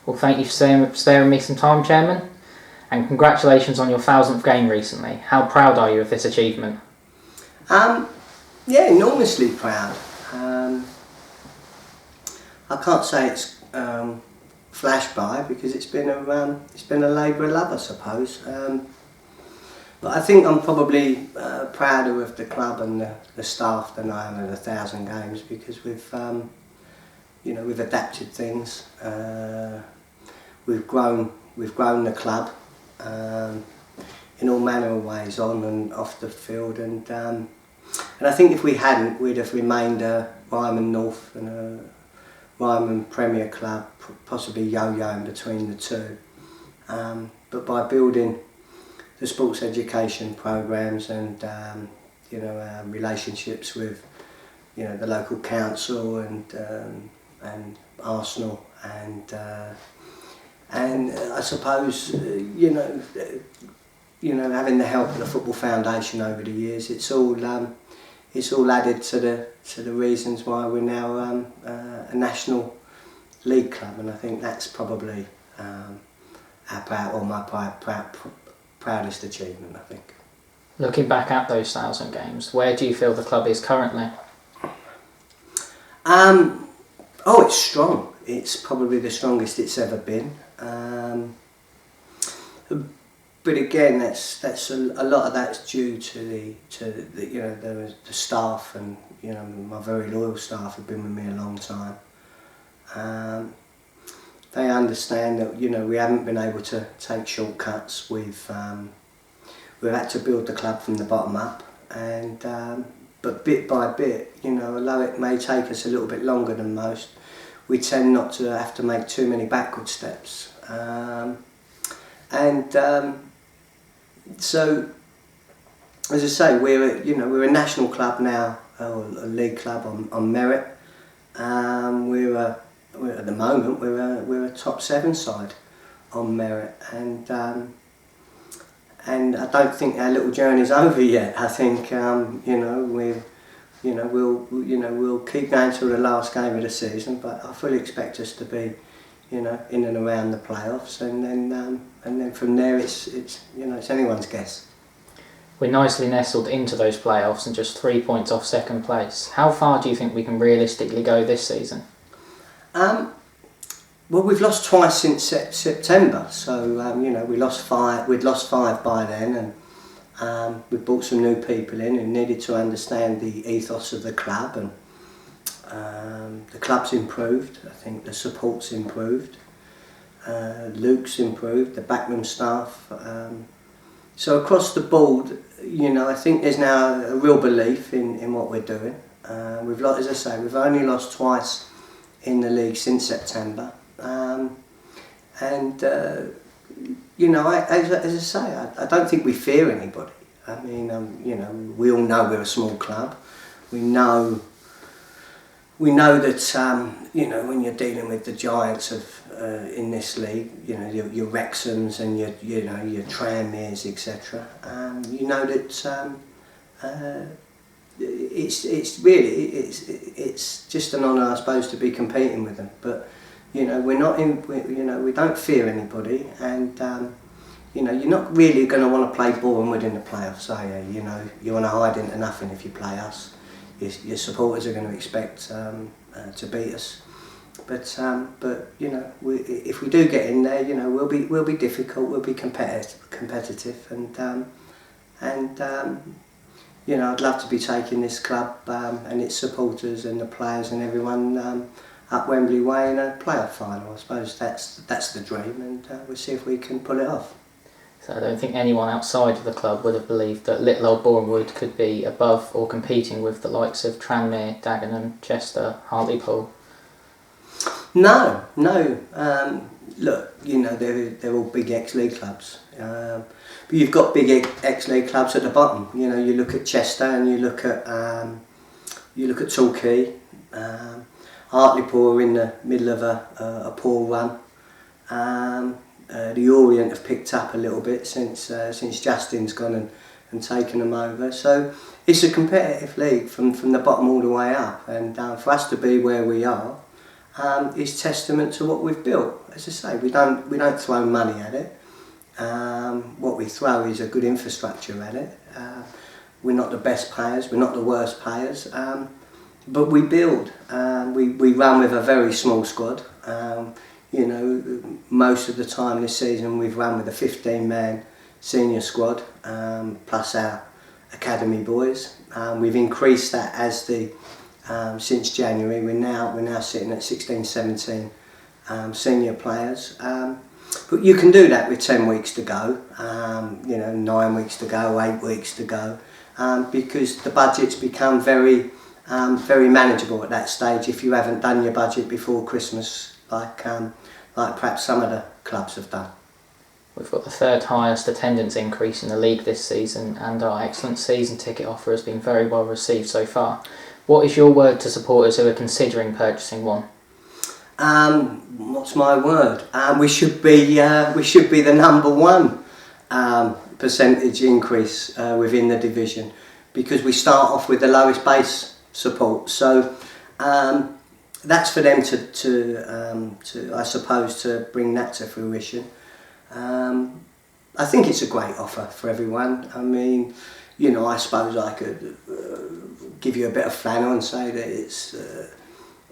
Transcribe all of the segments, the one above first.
Well, thank you for sparing me some time, Chairman, and congratulations on your 1000th game recently. How proud are you of this achievement? Yeah, enormously proud. I can't say it's flashed by because it's been a labour of love, I suppose. But I think I'm probably prouder of the club and the staff than I am of 1000 games, because we've adapted things. We've grown the club in all manner of ways, on and off the field, and I think if we hadn't, we'd have remained a Ryman North and a Ryman Premier club, possibly yo-yoing between the two. But by building the sports education programs and relationships with the local council and Arsenal and I suppose having the help of the Football Foundation over the years, it's all added to the reasons why we're now a national league club, and I think that's probably my proudest achievement, I think. Looking back at those 1000 games, where do you feel the club is currently? It's strong. It's probably the strongest it's ever been. But again, that's a lot of that's due to the staff, and my very loyal staff have been with me a long time. They understand that we haven't been able to take shortcuts. We've had to build the club from the bottom up, and but bit by bit, although it may take us a little bit longer than most, we tend not to have to make too many backward steps. So, as I say, we're a national club now, or a league club on merit. We're at the moment we're a top 7 side on merit, and I don't think our little journey's over yet. I think we'll keep going till the last game of the season, but I fully expect us to be in and around the playoffs, and then from there it's anyone's guess. We're nicely nestled into those playoffs and just 3 points off second place. How far do you think we can realistically go this season? Well, we've lost twice since September, so we'd lost 5 by then, and we brought some new people in who needed to understand the ethos of the club, and the club's improved. I think the support's improved. Luke's improved, the backroom staff. So across the board, I think there's now a real belief in what we're doing. As I say, we've only lost twice in the league since September. As I say, I don't think we fear anybody. I mean, we all know we're a small club. We know that when you're dealing with the giants of in this league, your Wrexhams and your Tranmeres, etc. That it's just an honour, I suppose, to be competing with them. But we're not we don't fear anybody, and you're not really going to want to play Boreham Wood in the playoffs, are you? You want to hide into nothing if you play us. Your supporters are going to expect to beat us, but if we do get in there, we'll be difficult, we'll be competitive, and I'd love to be taking this club and its supporters and the players and everyone up Wembley Way in a playoff final. I suppose that's the dream, and we'll see if we can pull it off. So I don't think anyone outside of the club would have believed that little old Boreham Wood could be above or competing with the likes of Tranmere, Dagenham, Chester, Hartlepool. No. Look, they're all big ex-league clubs. But you've got big ex-league clubs at the bottom. You look at Chester and you look at Torquay. Hartlepool are in the middle of a poor run. The Orient have picked up a little bit since Justin's gone and taken them over. So it's a competitive league from the bottom all the way up, and for us to be where we are, is testament to what we've built. As I say, we don't throw money at it. What we throw is a good infrastructure at it. We're not the best players, we're not the worst players, but we build. We run with a very small squad. Most of the time this season we've run with a 15-man senior squad, plus our academy boys. We've increased that since January. We're now sitting at 16, 17 senior players. But you can do that with 10 weeks to go, 9 weeks to go, 8 weeks to go, because the budgets become very manageable at that stage if you haven't done your budget before Christmas, like perhaps some of the clubs have done. We've got the third highest attendance increase in the league this season, and our excellent season ticket offer has been very well received so far. What is your word to supporters who are considering purchasing one? What's my word? We should be the number one percentage increase within the division, because we start off with the lowest base support. So that's for them to I suppose, to bring that to fruition. I think it's a great offer for everyone. I mean, I suppose I could give you a bit of flannel and say that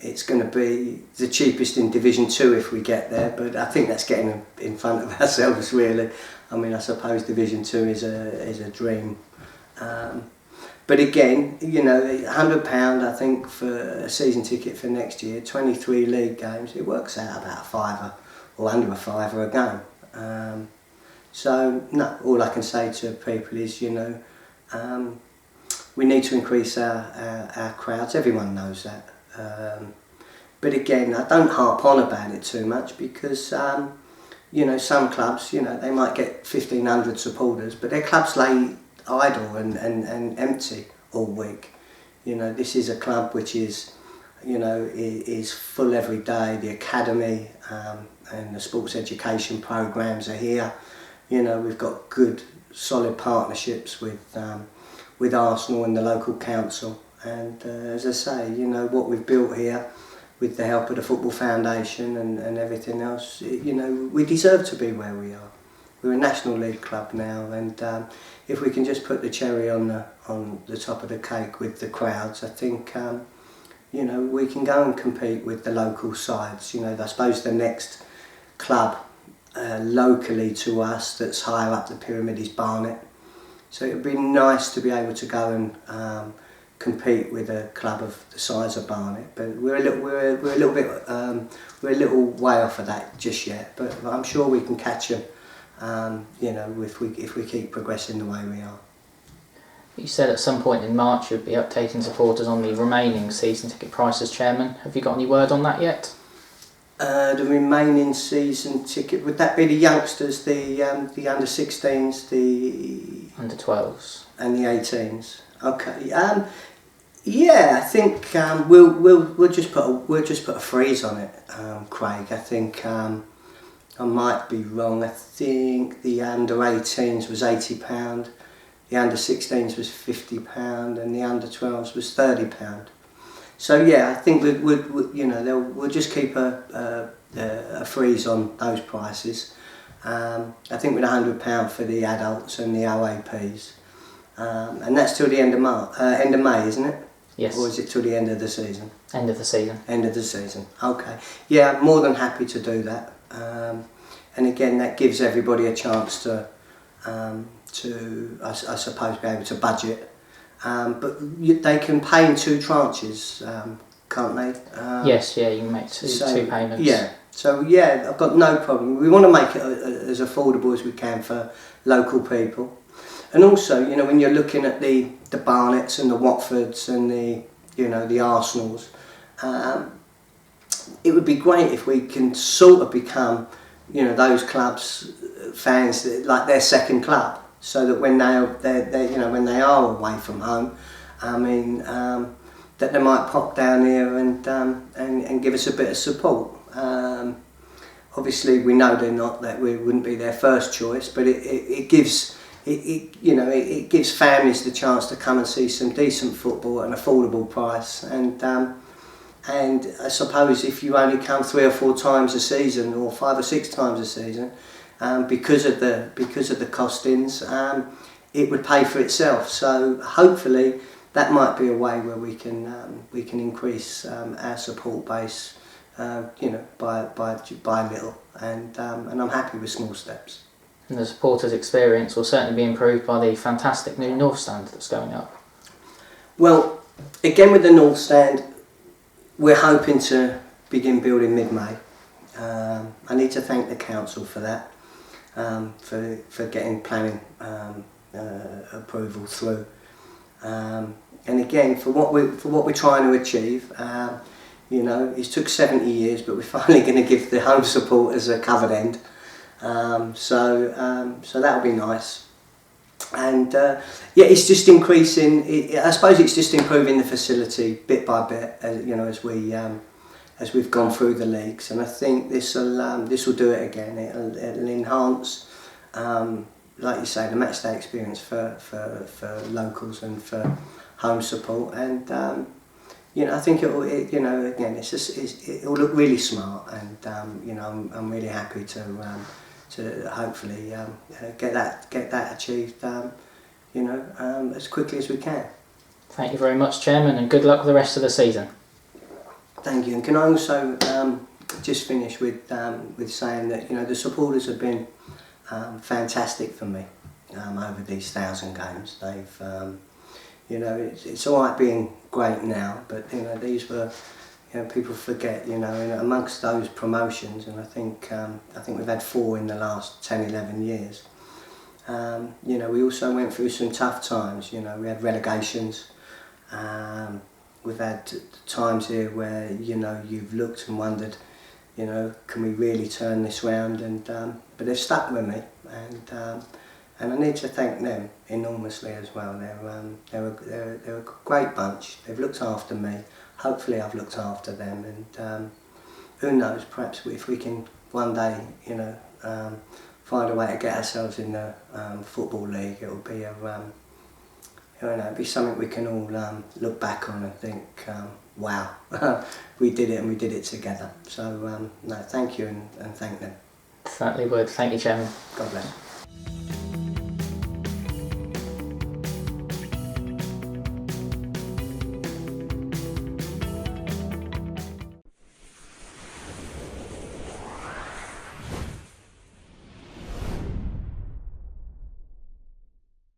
it's going to be the cheapest in Division 2 if we get there, but I think that's getting in front of ourselves, really. I mean, I suppose Division 2 is a dream. But again, £100 I think for a season ticket for next year, 23 league games, it works out about a fiver or under a fiver a game. All I can say to people is, we need to increase our crowds. Everyone knows that. But again, I don't harp on about it too much, because some clubs, they might get 1,500 supporters, but their clubs lay idle and empty all week. This is a club which is full every day. The academy and the sports education programs are here. We've got good, solid partnerships with Arsenal and the local council. And as I say, what we've built here with the help of the Football Foundation and everything else, we deserve to be where we are. We're a National League club now, and if we can just put the cherry on the top of the cake with the crowds, I think we can go and compete with the local sides. I suppose the next club locally to us that's higher up the pyramid is Barnet. So it would be nice to be able to go and compete with a club of the size of Barnet, but we're a little way off of that just yet. But I'm sure we can catch them. If we keep progressing the way we are. You said at some point in March you'd be updating supporters on the remaining season ticket prices, Chairman. Have you got any word on that yet? The remaining season ticket, would that be the youngsters, the under 16s, the under 12s and the 18s? Okay. I think we'll just put a freeze on it, Craig. I think I might be wrong. I think the under 18s was £80, the under 16s was £50, and the under 12s was £30. So I think we'll just keep a freeze on those prices. I think with £100 for the adults and the OAPs, and that's till the end of May, isn't it? Yes. Or is it till the end of the season? End of the season. End of the season. Okay. Yeah, more than happy to do that. And again, that gives everybody a chance to I suppose, be able to budget. But they can pay in 2 tranches, can't they? Yes, you can make two payments. Yeah. So I've got no problem. We want to make it as affordable as we can for local people. And also, when you're looking at the Barnets and the Watfords and the Arsenals, it would be great if we can sort of become, those clubs, fans, like their second club, so that when when they are away from home, that they might pop down here and give us a bit of support. Obviously, we know they're not, that we wouldn't be their first choice, but it gives families the chance to come and see some decent football at an affordable price, and And I suppose if you only come 3 or 4 times a season, or 5 or 6 times a season, because of the costings, it would pay for itself. So hopefully that might be a way where we can increase our support base, by a little, and I'm happy with small steps. And the supporters' experience will certainly be improved by the fantastic new North Stand that's going up. Well, again with the North Stand, we're hoping to begin building mid-May. I need to thank the council for that, for getting planning approval through. And again, for what we're trying to achieve, it took 70 years, but we're finally going to give the home supporters a covered end. So that'll be nice. And it's just increasing. I suppose it's just improving the facility bit by bit, as we've gone through the leagues. And I think this will do it again. It'll enhance, like you say, the match day experience for locals and for home support. And I think it'll look really smart. And I'm really happy to hopefully get that achieved, as quickly as we can. Thank you very much, Chairman, and good luck with the rest of the season. Thank you. And can I also just finish with saying that the supporters have been fantastic for me over these 1,000 games. They've it's all right being great now, but these were. People forget, amongst those promotions, and I think we've had 4 in the last 10, 11 years. We also went through some tough times. We had relegations. We've had times here where you've looked and wondered, can we really turn this round? And but they've stuck with me, and I need to thank them enormously as well. They're a great bunch. They've looked after me. Hopefully I've looked after them, and who knows, perhaps if we can one day, find a way to get ourselves in the Football League, it'll be it'll be something we can all look back on and think, wow, we did it and we did it together. So thank you and thank them. Certainly would. Thank you, Chairman. God bless.